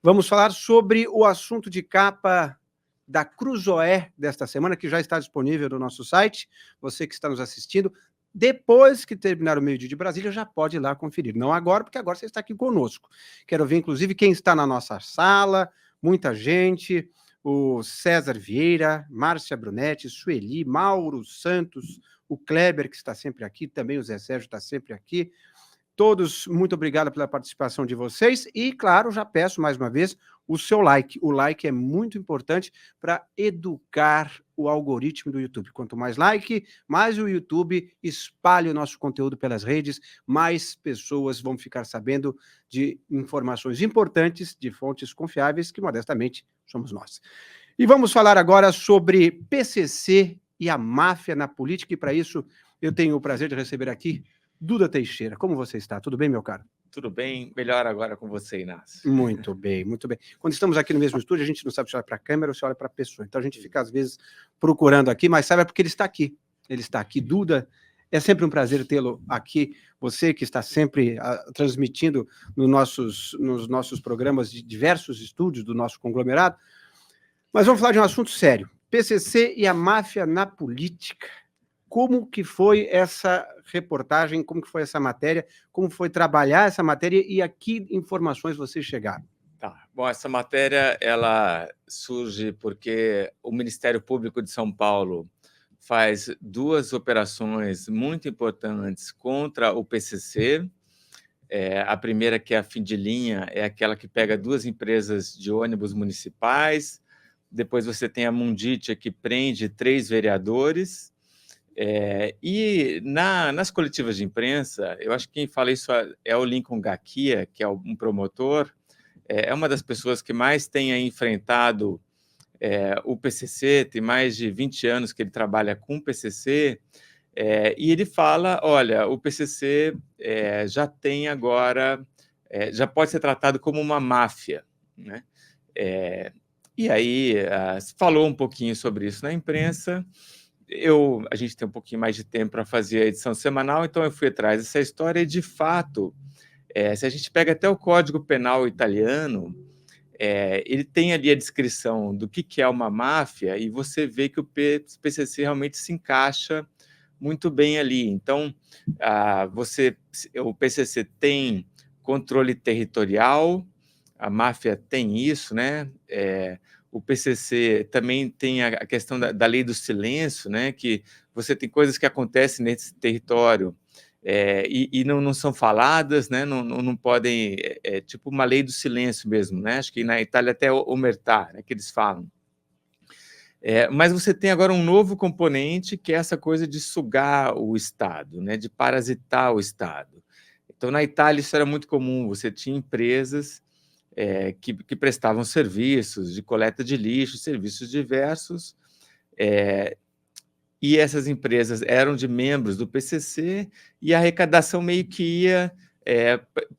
Vamos falar sobre o assunto de capa da Cruzoé desta semana, que já está disponível no nosso site. Você que está nos assistindo, depois que terminar o meio-dia de Brasília, já pode ir lá conferir. Não agora, porque agora você está aqui conosco. Quero ver, inclusive, quem está na nossa sala, muita gente, o César Vieira, Márcia Brunetti, Sueli, Mauro Santos, o Kleber, que está sempre aqui, também o Zé Sérgio está sempre aqui. Todos, muito obrigado pela participação de vocês e, claro, já peço mais uma vez o seu like. O like é muito importante para educar o algoritmo do YouTube. Quanto mais like, mais o YouTube espalha o nosso conteúdo pelas redes, mais pessoas vão ficar sabendo de informações importantes, de fontes confiáveis, que modestamente somos nós. E vamos falar agora sobre PCC e a máfia na política, e para isso eu tenho o prazer de receber aqui Duda Teixeira. Como você está? Tudo bem, meu caro? Tudo bem, melhor agora com você, Inácio. Muito bem, muito bem. Quando estamos aqui no mesmo estúdio, a gente não sabe se olha para a câmera ou se olha para a pessoa. Então a gente fica, às vezes, procurando aqui, mas sabe, é porque ele está aqui. Ele está aqui. Duda, é sempre um prazer tê-lo aqui. Você que está sempre transmitindo nos nossos programas de diversos estúdios do nosso conglomerado. Mas vamos falar de um assunto sério. PCC e a máfia na política. Como que foi essa reportagem, como que foi essa matéria, como foi trabalhar essa matéria e a que informações vocês chegaram? Tá. Bom, essa matéria ela surge porque o Ministério Público de São Paulo faz duas operações muito importantes contra o PCC. A primeira, que é a Fim de Linha, é aquela que pega duas empresas de ônibus municipais. Depois você tem a Munditia, que prende 3 vereadores. E nas coletivas de imprensa, eu acho que quem fala isso é o Lincoln Gakia, que é um promotor, é uma das pessoas que mais tem enfrentado o PCC, tem mais de 20 anos que ele trabalha com o PCC, e ele fala, olha, o PCC já tem agora, já pode ser tratado como uma máfia, né? E aí falou um pouquinho sobre isso na imprensa. A gente tem um pouquinho mais de tempo para fazer a edição semanal, então eu fui atrás dessa história e, de fato, se a gente pega até o Código Penal italiano, ele tem ali a descrição do que é uma máfia e você vê que o PCC realmente se encaixa muito bem ali. Então, o PCC tem controle territorial, a máfia tem isso, né? O PCC também tem a questão da lei do silêncio, né? Que você tem coisas que acontecem nesse território e não são faladas, né? Não podem, tipo uma lei do silêncio mesmo, né? Acho que na Itália até omertà, né? Que eles falam. Mas você tem agora um novo componente, que é essa coisa de sugar o Estado, né? De parasitar o Estado. Então, na Itália isso era muito comum, você tinha empresas que prestavam serviços de coleta de lixo, serviços diversos, e essas empresas eram de membros do PCC e a arrecadação meio que ia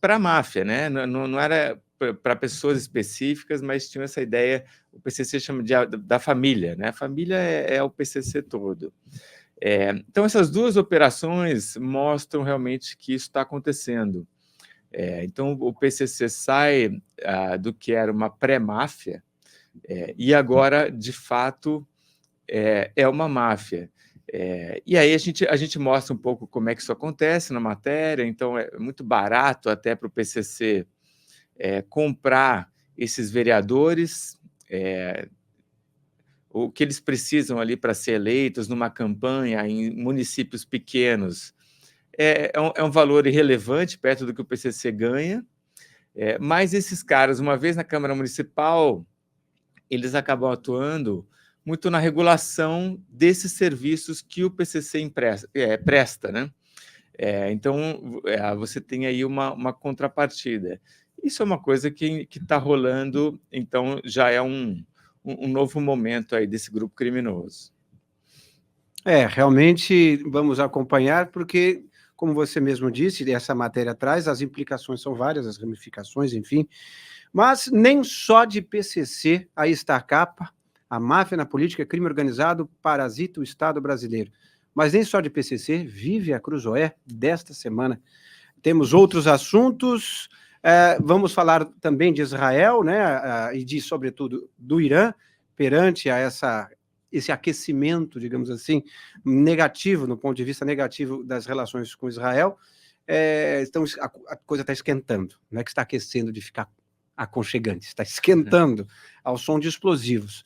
para a máfia, né? Não era para pessoas específicas, mas tinha essa ideia, o PCC chama da família, né? A família é o PCC todo. Então, essas duas operações mostram realmente que isso está acontecendo. Então, o PCC sai do que era uma pré-máfia e agora, de fato, é uma máfia. E aí a gente mostra um pouco como é que isso acontece na matéria. Então, é muito barato até para o PCC comprar esses vereadores, o que eles precisam ali para ser eleitos numa campanha em municípios pequenos. É um valor irrelevante perto do que o PCC ganha, mas esses caras, uma vez na Câmara Municipal, eles acabam atuando muito na regulação desses serviços que o PCC presta, né? Então, você tem aí uma contrapartida. Isso é uma coisa que está rolando, então já é um novo momento aí desse grupo criminoso. Realmente vamos acompanhar, porque, como você mesmo disse, essa matéria traz, as implicações são várias, as ramificações, enfim, mas nem só de PCC, aí está a capa, a máfia na política, crime organizado, parasita o Estado brasileiro. Mas nem só de PCC vive a Cruzoé desta semana. Temos outros assuntos, Vamos falar também de Israel, né, e sobretudo, do Irã, perante a esse aquecimento, digamos assim, negativo, no ponto de vista negativo das relações com Israel. Então, a coisa está esquentando, não é que está aquecendo de ficar aconchegante, está esquentando ao som de explosivos.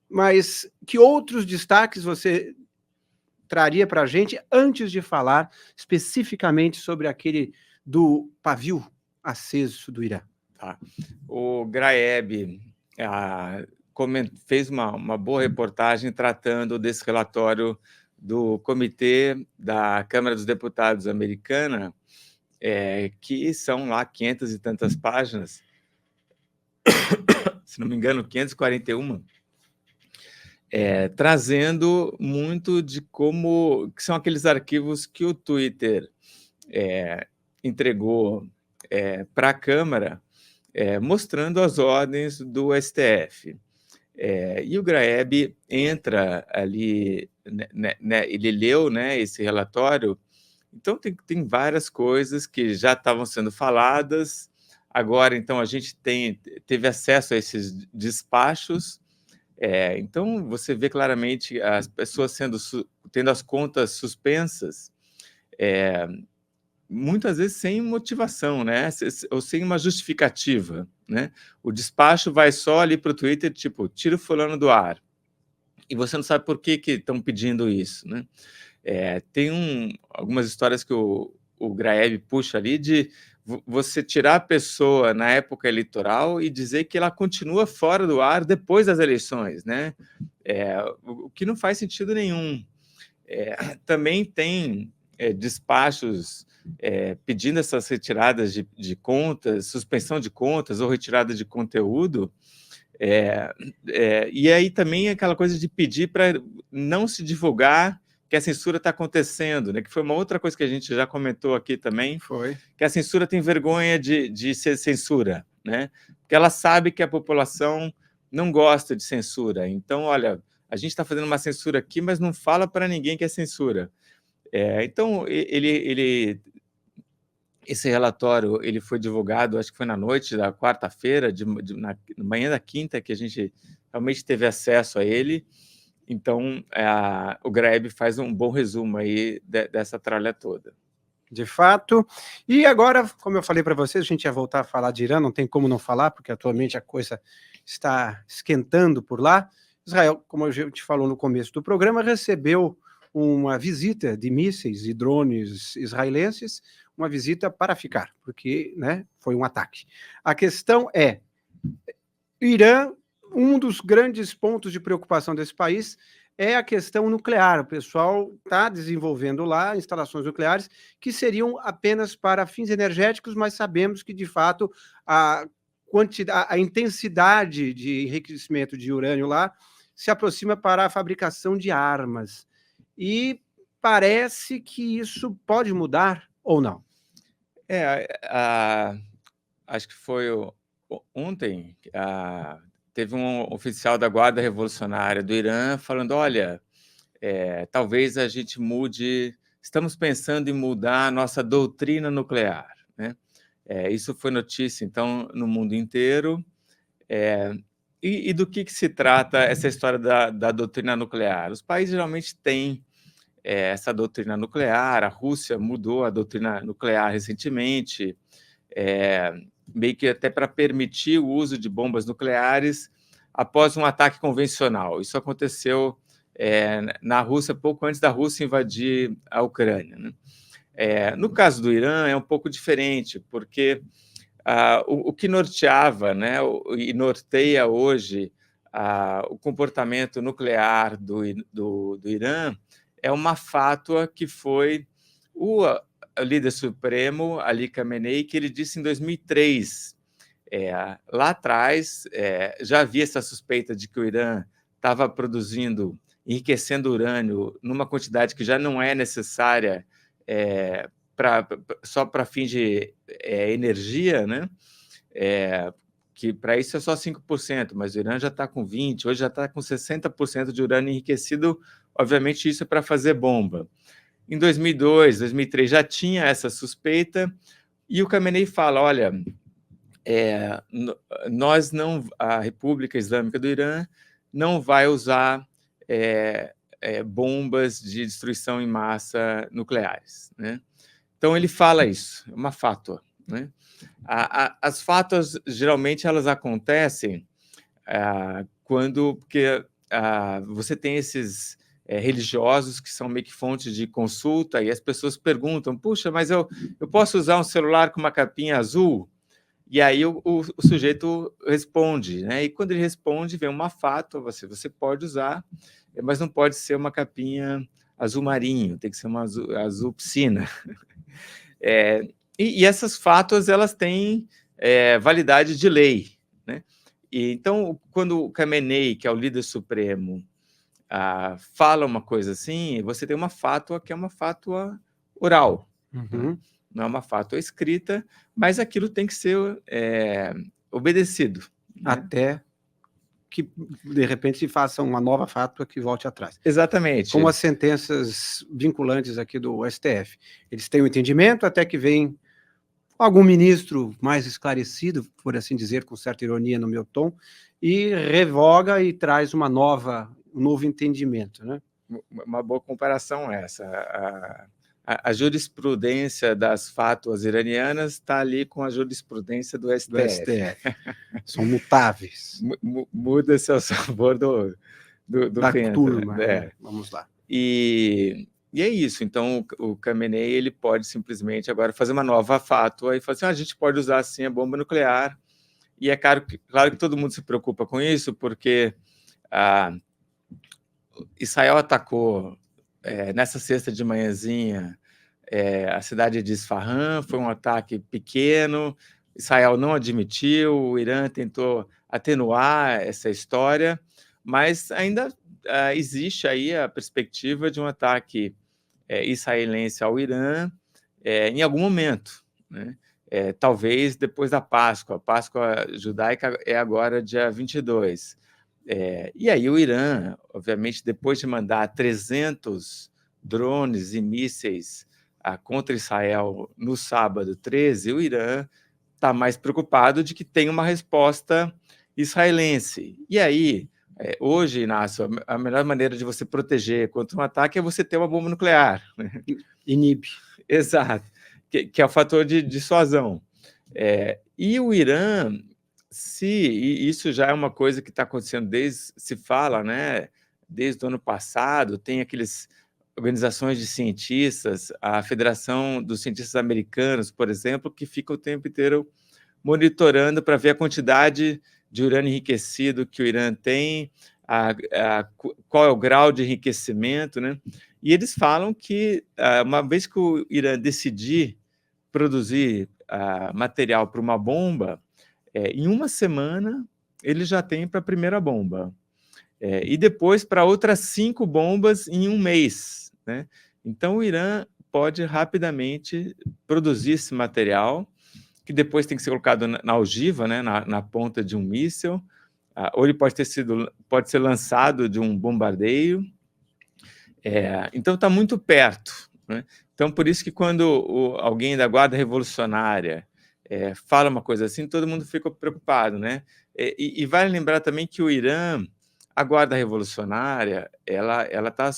Mas que outros destaques você traria para a gente antes de falar especificamente sobre aquele do pavio aceso do Irã? Tá. O Graeb fez uma boa reportagem tratando desse relatório do Comitê da Câmara dos Deputados americana, que são lá 500 e tantas páginas, se não me engano, 541, trazendo muito de como que são aqueles arquivos que o Twitter entregou para a Câmara, mostrando as ordens do STF. E o Graeb entra ali, né, ele leu, né, esse relatório, então tem várias coisas que já estavam sendo faladas, agora então a gente teve acesso a esses despachos, então você vê claramente as pessoas tendo as contas suspensas, muitas vezes sem motivação, né? Ou sem uma justificativa, né? O despacho vai só ali para o Twitter, tipo, tira o fulano do ar. E você não sabe por que estão pedindo isso, né? Tem algumas histórias que o Graeb puxa ali de você tirar a pessoa na época eleitoral e dizer que ela continua fora do ar depois das eleições, né? O que não faz sentido nenhum. Também tem despachos pedindo essas retiradas de contas, suspensão de contas ou retirada de conteúdo, e aí também aquela coisa de pedir para não se divulgar que a censura está acontecendo, né? Que foi uma outra coisa que a gente já comentou aqui também, que a censura tem vergonha de ser censura, né? Porque ela sabe que a população não gosta de censura. Então, olha, a gente está fazendo uma censura aqui, mas não fala para ninguém que é censura. Então, esse relatório ele foi divulgado, acho que foi na noite da quarta-feira, na manhã da quinta, que a gente realmente teve acesso a ele. Então, o Graeb faz um bom resumo aí dessa tralha toda. De fato. E agora, como eu falei para vocês, a gente ia voltar a falar de Irã, não tem como não falar, porque atualmente a coisa está esquentando por lá. Israel, como a gente falou no começo do programa, recebeu uma visita de mísseis e drones israelenses, uma visita para ficar, porque, né, foi um ataque. A questão é, Irã, um dos grandes pontos de preocupação desse país é a questão nuclear. O pessoal está desenvolvendo lá instalações nucleares que seriam apenas para fins energéticos, mas sabemos que, de fato, a intensidade de enriquecimento de urânio lá se aproxima para a fabricação de armas. E parece que isso pode mudar ou não? Acho que foi ontem, teve um oficial da Guarda Revolucionária do Irã falando, olha, talvez a gente estamos pensando em mudar a nossa doutrina nuclear, né? Isso foi notícia, então, no mundo inteiro. E do que se trata essa história da doutrina nuclear? Os países geralmente têm essa doutrina nuclear, a Rússia mudou a doutrina nuclear recentemente, meio que até para permitir o uso de bombas nucleares após um ataque convencional. Isso aconteceu na Rússia pouco antes da Rússia invadir a Ucrânia, né? No caso do Irã é um pouco diferente, porque o que norteava, né, e norteia hoje o comportamento nuclear do Irã é uma fátua que foi o líder supremo, Ali Khamenei, que ele disse em 2003. Lá atrás, já havia essa suspeita de que o Irã estava enriquecendo urânio numa quantidade que já não é necessária só para fins de energia, né? Que para isso é só 5%, mas o Irã já está com 20%, hoje já está com 60% de urânio enriquecido, obviamente isso é para fazer bomba. Em 2002, 2003 já tinha essa suspeita, E o Khamenei fala, olha, nós não, a República Islâmica do Irã não vai usar bombas de destruição em massa nucleares, né? Então ele fala isso, é uma fátua, né? As fátuas geralmente elas acontecem porque você tem esses religiosos que são meio que fontes de consulta e as pessoas perguntam, puxa, mas eu posso usar um celular com uma capinha azul? E aí o sujeito responde, né? E quando ele responde, vem uma fátua, você pode usar, mas não pode ser uma capinha azul marinho, tem que ser uma azul piscina. E essas fátuas, elas têm validade de lei, né? E então, quando o Khamenei, que é o líder supremo, fala uma coisa assim, você tem uma fátua que é uma fátua oral, né? Não é uma fátua escrita, mas aquilo tem que ser obedecido, né? Até que, de repente, se faça uma nova fátua que volte atrás. Exatamente. Como as sentenças vinculantes aqui do STF. Eles têm o entendimento até que vem algum ministro mais esclarecido, por assim dizer, com certa ironia no meu tom, e revoga e traz um novo entendimento, né? Uma boa comparação essa. A jurisprudência das fátuas iranianas está ali com a jurisprudência do STF. São mutáveis. Muda-se ao sabor do da vento, turma, né? Vamos lá. E é isso. Então, o Khamenei ele pode simplesmente agora fazer uma nova fátua e falar assim, a gente pode usar assim a bomba nuclear. E é claro que todo mundo se preocupa com isso, porque Israel atacou nessa sexta de manhãzinha a cidade de Isfahan, foi um ataque pequeno, Israel não admitiu, o Irã tentou atenuar essa história, mas ainda existe aí a perspectiva de um ataque israelense ao Irã em algum momento, né? Talvez depois da Páscoa. A Páscoa judaica é agora dia 22. E aí o Irã, obviamente, depois de mandar 300 drones e mísseis contra Israel no sábado 13, o Irã está mais preocupado de que tem uma resposta israelense. E aí, hoje, Inácio, a melhor maneira de você proteger contra um ataque é você ter uma bomba nuclear. Inibe. Exato, que é o fator de dissuasão. E o Irã, e isso já é uma coisa que está acontecendo se fala, né, desde o ano passado, tem aqueles organizações de cientistas, a Federação dos Cientistas Americanos, por exemplo, que fica o tempo inteiro monitorando para ver a quantidade de urânio enriquecido que o Irã tem, qual é o grau de enriquecimento, né? E eles falam que, uma vez que o Irã decidir produzir material para uma bomba, em uma semana ele já tem para a primeira bomba. E depois para outras 5 bombas em um mês, né? Então o Irã pode rapidamente produzir esse material, que depois tem que ser colocado na ogiva, né? na ponta de um míssil, ou ele pode ser lançado de um bombardeio. Então está muito perto, né? Então por isso que quando alguém da Guarda Revolucionária fala uma coisa assim, todo mundo fica preocupado, né? E vale lembrar também que o Irã, a Guarda Revolucionária, ela está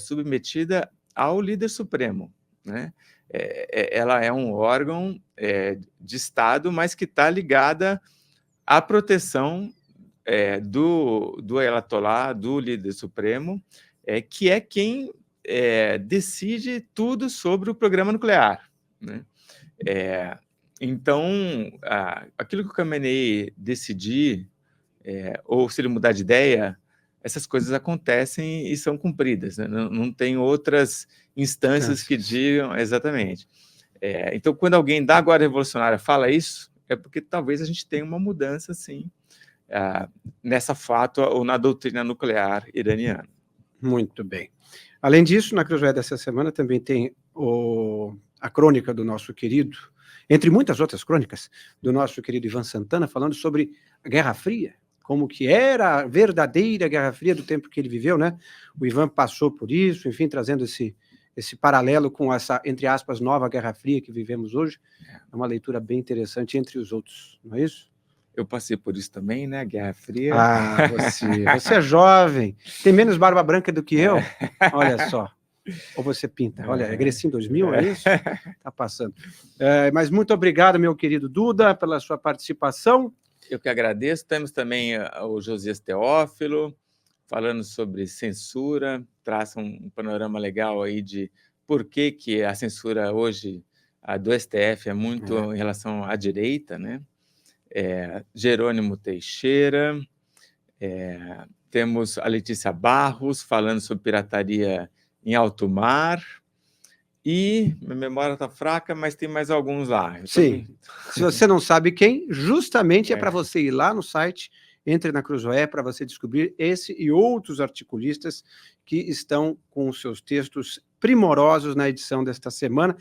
submetida ao líder supremo, né? Ela é um órgão de Estado, mas que está ligada à proteção do Ayatollah, do líder supremo, que é quem decide tudo sobre o programa nuclear, né? Então, aquilo que o Khamenei decidir, ou se ele mudar de ideia, essas coisas acontecem e são cumpridas, né? Não tem outras instâncias que digam exatamente. Então, quando alguém da Guarda Revolucionária fala isso, é porque talvez a gente tenha uma mudança, sim, nessa fátua ou na doutrina nuclear iraniana. Muito bem. Além disso, na Cruzoé dessa semana também tem a crônica do nosso querido, entre muitas outras crônicas, do nosso querido Ivan Santana, falando sobre a Guerra Fria, como que era a verdadeira Guerra Fria do tempo que ele viveu, né? O Ivan passou por isso, enfim, trazendo esse paralelo com essa, entre aspas, nova Guerra Fria que vivemos hoje. É uma leitura bem interessante, entre os outros, não é isso? Eu passei por isso também, né? Guerra Fria. Ah, você é jovem, tem menos barba branca do que eu, olha só. Ou você pinta, olha, é Grecinho 2000, é isso? Tá passando. Mas muito obrigado, meu querido Duda, pela sua participação. Eu que agradeço. Temos também o Josias Teófilo, falando sobre censura, traça um panorama legal aí de por que a censura hoje, a do STF, é muito em relação à direita, né? Jerônimo Teixeira, temos a Letícia Barros falando sobre pirataria em alto mar, e minha memória está fraca, mas tem mais alguns lá. Sim, se você não sabe quem, justamente é para você ir lá no site, entre na Cruzoé, para você descobrir esse e outros articulistas que estão com os seus textos primorosos na edição desta semana.